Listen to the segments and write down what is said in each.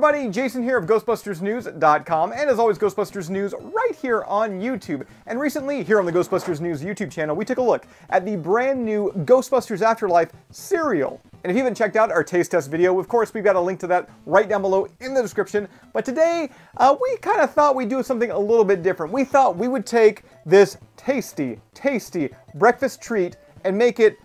everybody, Jason here of GhostbustersNews.com, and as always, Ghostbusters News right here on YouTube. And recently, here on the Ghostbusters News YouTube channel, we took a look at the brand new Ghostbusters Afterlife cereal. And if you haven't checked out our taste test video, of course, we've got a link to that right down below in the description. But today, we kind of thought we'd do something a little bit different. We thought we would take this tasty breakfast treat and make it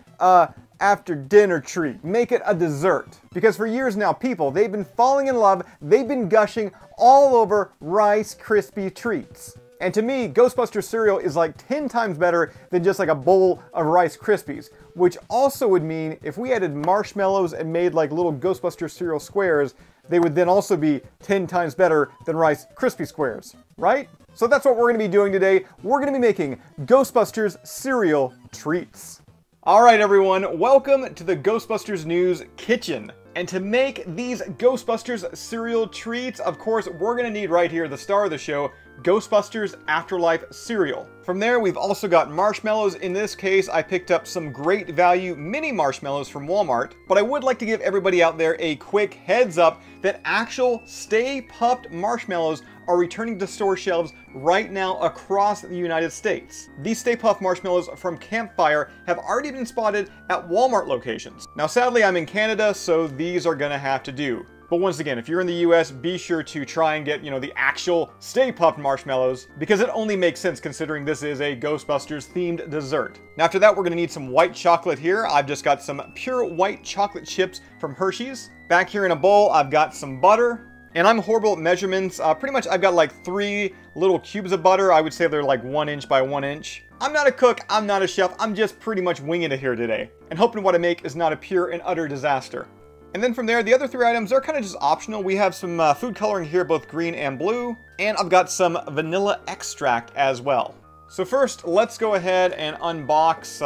after dinner treat. Make it a dessert. Because for years now, people, they've been falling in love, they've been gushing all over Rice Krispie treats. And to me, Ghostbusters cereal is like 10 times better than just like a bowl of Rice Krispies. Which also would mean if we added marshmallows and made like little Ghostbusters cereal squares, they would then also be 10 times better than Rice Krispie squares, right? So that's what we're going to be doing today. We're going to be making Ghostbusters cereal treats. Alright everyone, welcome to the Ghostbusters News Kitchen. And to make these Ghostbusters cereal treats, of course, we're going to need right here the star of the show, Ghostbusters Afterlife cereal. From there, we've also got marshmallows. In this case, I picked up some great value mini marshmallows from Walmart. But I would like to give everybody out there a quick heads up that actual Stay Puft marshmallows are returning to store shelves right now across the United States. These Stay Puft marshmallows from Campfire have already been spotted at Walmart locations. Now sadly I'm in Canada, so these are gonna have to do. But once again, if you're in the US, be sure to try and get, the actual Stay Puft marshmallows, because it only makes sense considering this is a Ghostbusters themed dessert. Now after that, we're gonna need some white chocolate here. I've just got some pure white chocolate chips from Hershey's. Back here in a bowl, I've got some butter. And I'm horrible at measurements. Pretty much I've got like 3 little cubes of butter. I would say they're like 1 inch by 1 inch. I'm not a cook, I'm not a chef, I'm just pretty much winging it here today. And hoping what I make is not a pure and utter disaster. And then from there, the other 3 items are kind of just optional. We have some food coloring here, both green and blue. And I've got some vanilla extract as well. So first, let's go ahead and unbox,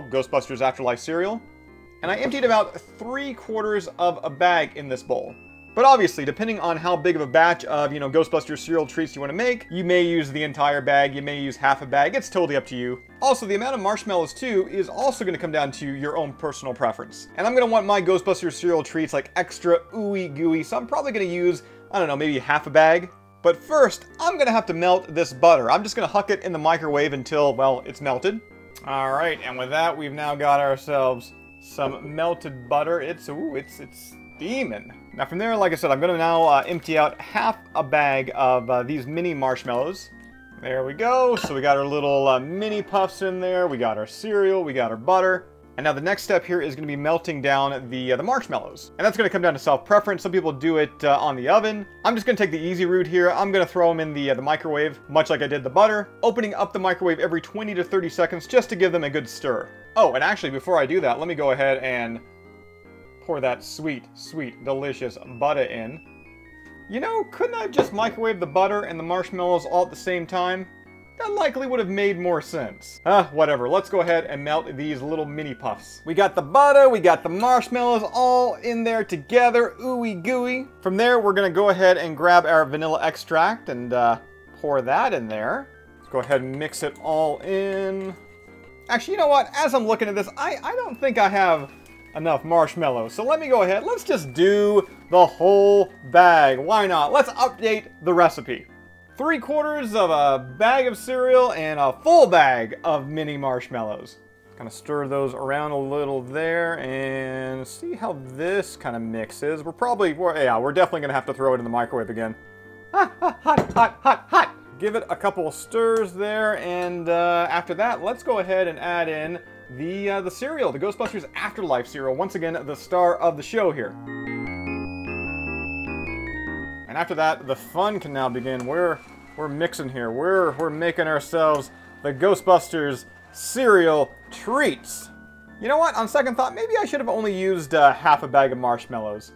Ghostbusters Afterlife cereal. And I emptied about 3/4 of a bag in this bowl. But obviously, depending on how big of a batch of, Ghostbusters cereal treats you want to make, you may use the entire bag, you may use half a bag, it's totally up to you. Also, the amount of marshmallows too is also going to come down to your own personal preference. And I'm going to want my Ghostbusters cereal treats like extra ooey gooey, so I'm probably going to use, I don't know, maybe half a bag. But first, I'm going to have to melt this butter. I'm just going to huck it in the microwave until, well, it's melted. Alright, and with that, we've now got ourselves some melted butter. It's steaming. Now from there, like I said, I'm going to now empty out half a bag of these mini marshmallows. There we go. So we got our little mini puffs in there. We got our cereal. We got our butter. And now the next step here is going to be melting down the marshmallows. And that's going to come down to self-preference. Some people do it on the oven. I'm just going to take the easy route here. I'm going to throw them in the microwave, much like I did the butter, opening up the microwave every 20 to 30 seconds just to give them a good stir. Oh, and actually, before I do that, let me go ahead and pour that sweet, delicious butter in. Couldn't I have just microwaved the butter and the marshmallows all at the same time? That likely would have made more sense. Whatever. Let's go ahead and melt these little mini puffs. We got the butter, we got the marshmallows all in there together, ooey gooey. From there, we're gonna go ahead and grab our vanilla extract and pour that in there. Let's go ahead and mix it all in. Actually, you know what? As I'm looking at this, I don't think I have enough marshmallows. So let me go ahead. Let's just do the whole bag. Why not? Let's update the recipe. 3/4 of a bag of cereal and a full bag of mini marshmallows. Kind of stir those around a little there and see how this kind of mixes. We're definitely gonna have to throw it in the microwave again. Hot. Give it a couple of stirs there, and after that, let's go ahead and add in the cereal, the Ghostbusters Afterlife cereal. Once again, the star of the show here. And after that, the fun can now begin. We're mixing here. We're making ourselves the Ghostbusters cereal treats. You know what? On second thought, maybe I should have only used half a bag of marshmallows.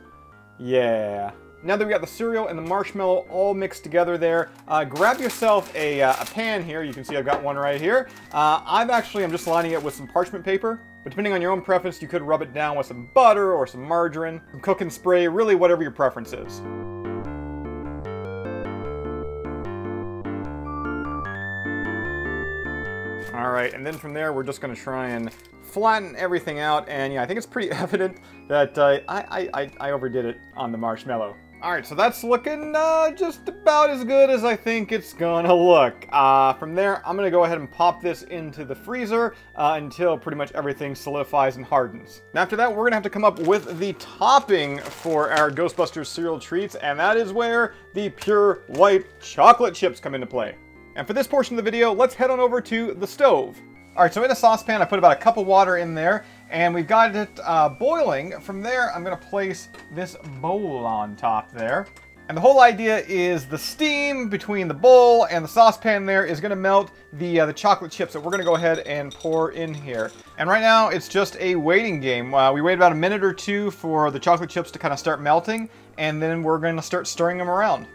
Yeah. Now that we got the cereal and the marshmallow all mixed together there, grab yourself a pan here. You can see I've got one right here. I'm just lining it with some parchment paper. But depending on your own preference, you could rub it down with some butter or some margarine, some cooking spray, really whatever your preference is. Alright, and then from there, we're just going to try and flatten everything out. And yeah, I think it's pretty evident that I overdid it on the marshmallow. Alright, so that's looking just about as good as I think it's gonna look. From there, I'm gonna go ahead and pop this into the freezer until pretty much everything solidifies and hardens. And after that, we're gonna have to come up with the topping for our Ghostbusters cereal treats, and that is where the pure white chocolate chips come into play. And for this portion of the video, let's head on over to the stove. Alright, so in a saucepan, I put about a cup of water in there, and we've got it boiling. From there, I'm going to place this bowl on top there. And the whole idea is the steam between the bowl and the saucepan there is going to melt the chocolate chips that we're going to go ahead and pour in here. And right now, it's just a waiting game. We wait about a minute or two for the chocolate chips to kind of start melting, and then we're going to start stirring them around.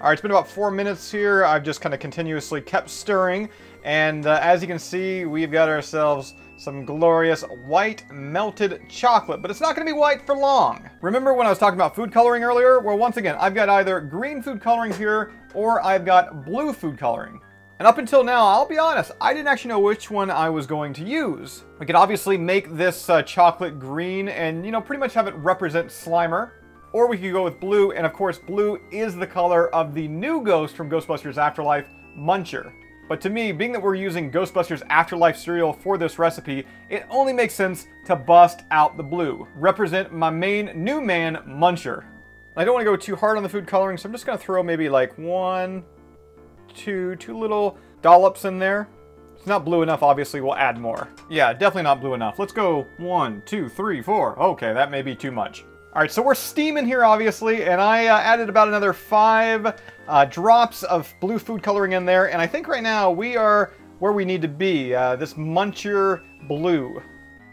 Alright, it's been about 4 minutes here. I've just kind of continuously kept stirring. And as you can see, we've got ourselves some glorious white melted chocolate, but it's not going to be white for long. Remember when I was talking about food coloring earlier? Well, once again, I've got either green food coloring here or I've got blue food coloring. And up until now, I'll be honest, I didn't actually know which one I was going to use. We could obviously make this chocolate green and, you know, pretty much have it represent Slimer. Or we could go with blue, and of course, blue is the color of the new ghost from Ghostbusters Afterlife, Muncher. But to me, being that we're using Ghostbusters Afterlife cereal for this recipe, it only makes sense to bust out the blue. Represent my main new man, Muncher. I don't want to go too hard on the food coloring, so I'm just going to throw maybe like two little dollops in there. If it's not blue enough, obviously we'll add more. Yeah, definitely not blue enough. Let's go 1, 2, 3, 4. Okay, that may be too much. Alright, so we're steaming here, obviously, and I added about another 5 drops of blue food coloring in there, and I think right now we are where we need to be, this Muncher blue.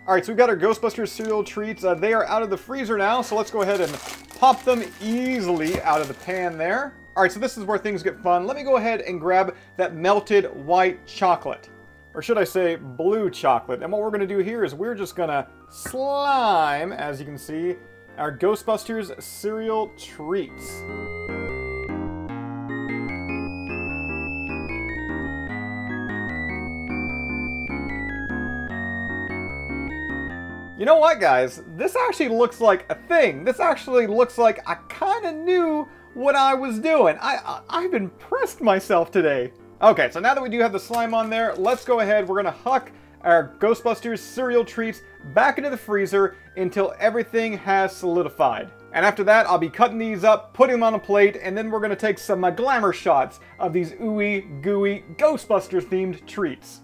Alright, so we've got our Ghostbusters cereal treats. They are out of the freezer now, so let's go ahead and pop them easily out of the pan there. Alright, so this is where things get fun. Let me go ahead and grab that melted white chocolate. Or should I say blue chocolate. And what we're going to do here is we're just going to slime, as you can see, our Ghostbusters cereal treats. You know what, guys? This actually looks like a thing. This actually looks like I kind of knew what I was doing. I've impressed myself today. Okay, so now that we do have the slime on there, let's go ahead. We're going to huck our Ghostbusters cereal treats back into the freezer until everything has solidified. And after that, I'll be cutting these up, putting them on a plate, and then we're going to take some glamour shots of these ooey gooey Ghostbusters themed treats.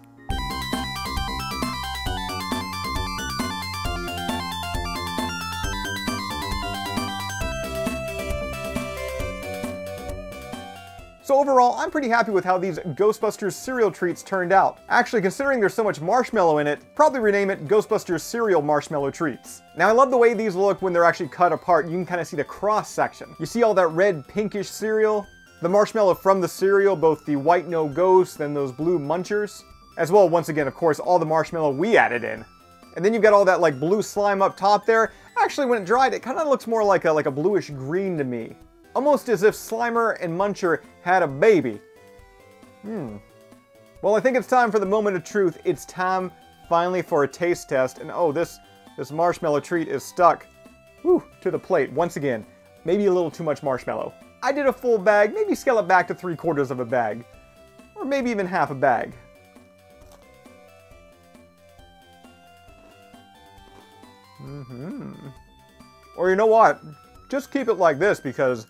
So overall, I'm pretty happy with how these Ghostbusters cereal treats turned out. Actually, considering there's so much marshmallow in it, probably rename it Ghostbusters Cereal Marshmallow Treats. Now, I love the way these look when they're actually cut apart. You can kind of see the cross section. You see all that red pinkish cereal? The marshmallow from the cereal, both the white no ghost and those blue munchers. As well, once again, of course, all the marshmallow we added in. And then you've got all that like blue slime up top there. Actually, when it dried, it kind of looks more like a bluish green to me. Almost as if Slimer and Muncher had a baby. Well, I think it's time for the moment of truth. It's time, finally, for a taste test. And oh, this marshmallow treat is stuck to the plate. Once again, maybe a little too much marshmallow. I did a full bag, maybe scale it back to 3/4 of a bag. Or maybe even half a bag. Or you know what? Just keep it like this because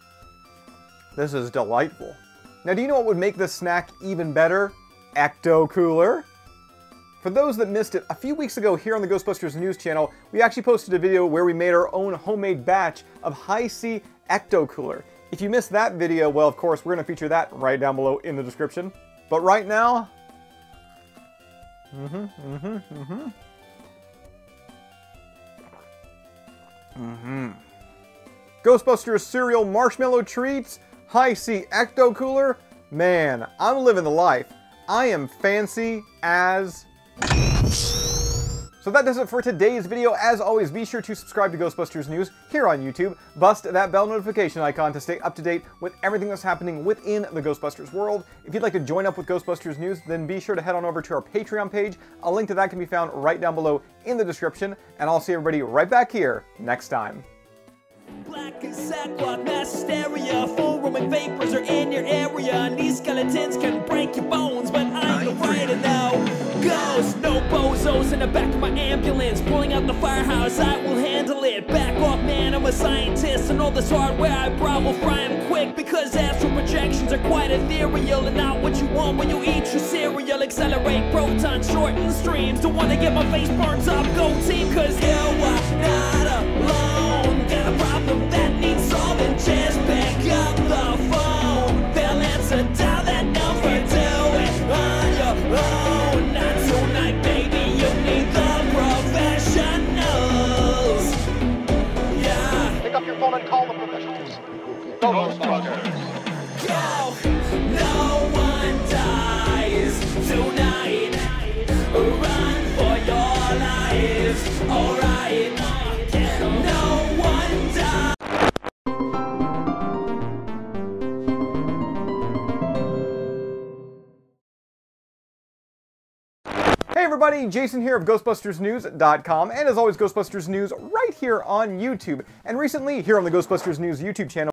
this is delightful. Now, do you know what would make this snack even better? Ecto Cooler. For those that missed it, a few weeks ago here on the Ghostbusters News channel, we actually posted a video where we made our own homemade batch of Hi-C Ecto Cooler. If you missed that video, well, of course, we're going to feature that right down below in the description. But right now, Ghostbusters cereal marshmallow treats, Hi-C Ecto Cooler. Man, I'm living the life. I am fancy as... So that does it for today's video. As always, be sure to subscribe to Ghostbusters News here on YouTube. Bust that bell notification icon to stay up to date with everything that's happening within the Ghostbusters world. If you'd like to join up with Ghostbusters News, then be sure to head on over to our Patreon page. A link to that can be found right down below in the description. And I'll see everybody right back here next time. Black Sackcloth, mass hysteria, phone roaming vapors are in your area, and these skeletons can break your bones, but I ain't afraid now. Ghosts, no bozos in the back of my ambulance, pulling out the firehouse, I will handle it. Back off, man, I'm a scientist, and all this hardware I brought will fry him quick, because astral projections are quite ethereal, and not what you want when you eat your cereal. Accelerate protons, shorten streams, don't wanna get my face burnt up, go team, cause you are not alone. Got a problem that needs solving, just pick up the phone. They'll answer, dial that number, do it on your own. Not tonight, baby, you need the professionals. Yeah. Pick up your phone and call the professionals. Ghostbusters. Go, no one dies tonight. Run for your lives, alright. No one dies. Hey everybody, Jason here of GhostbustersNews.com, and as always, Ghostbusters News right here on YouTube. And recently, here on the Ghostbusters News YouTube channel,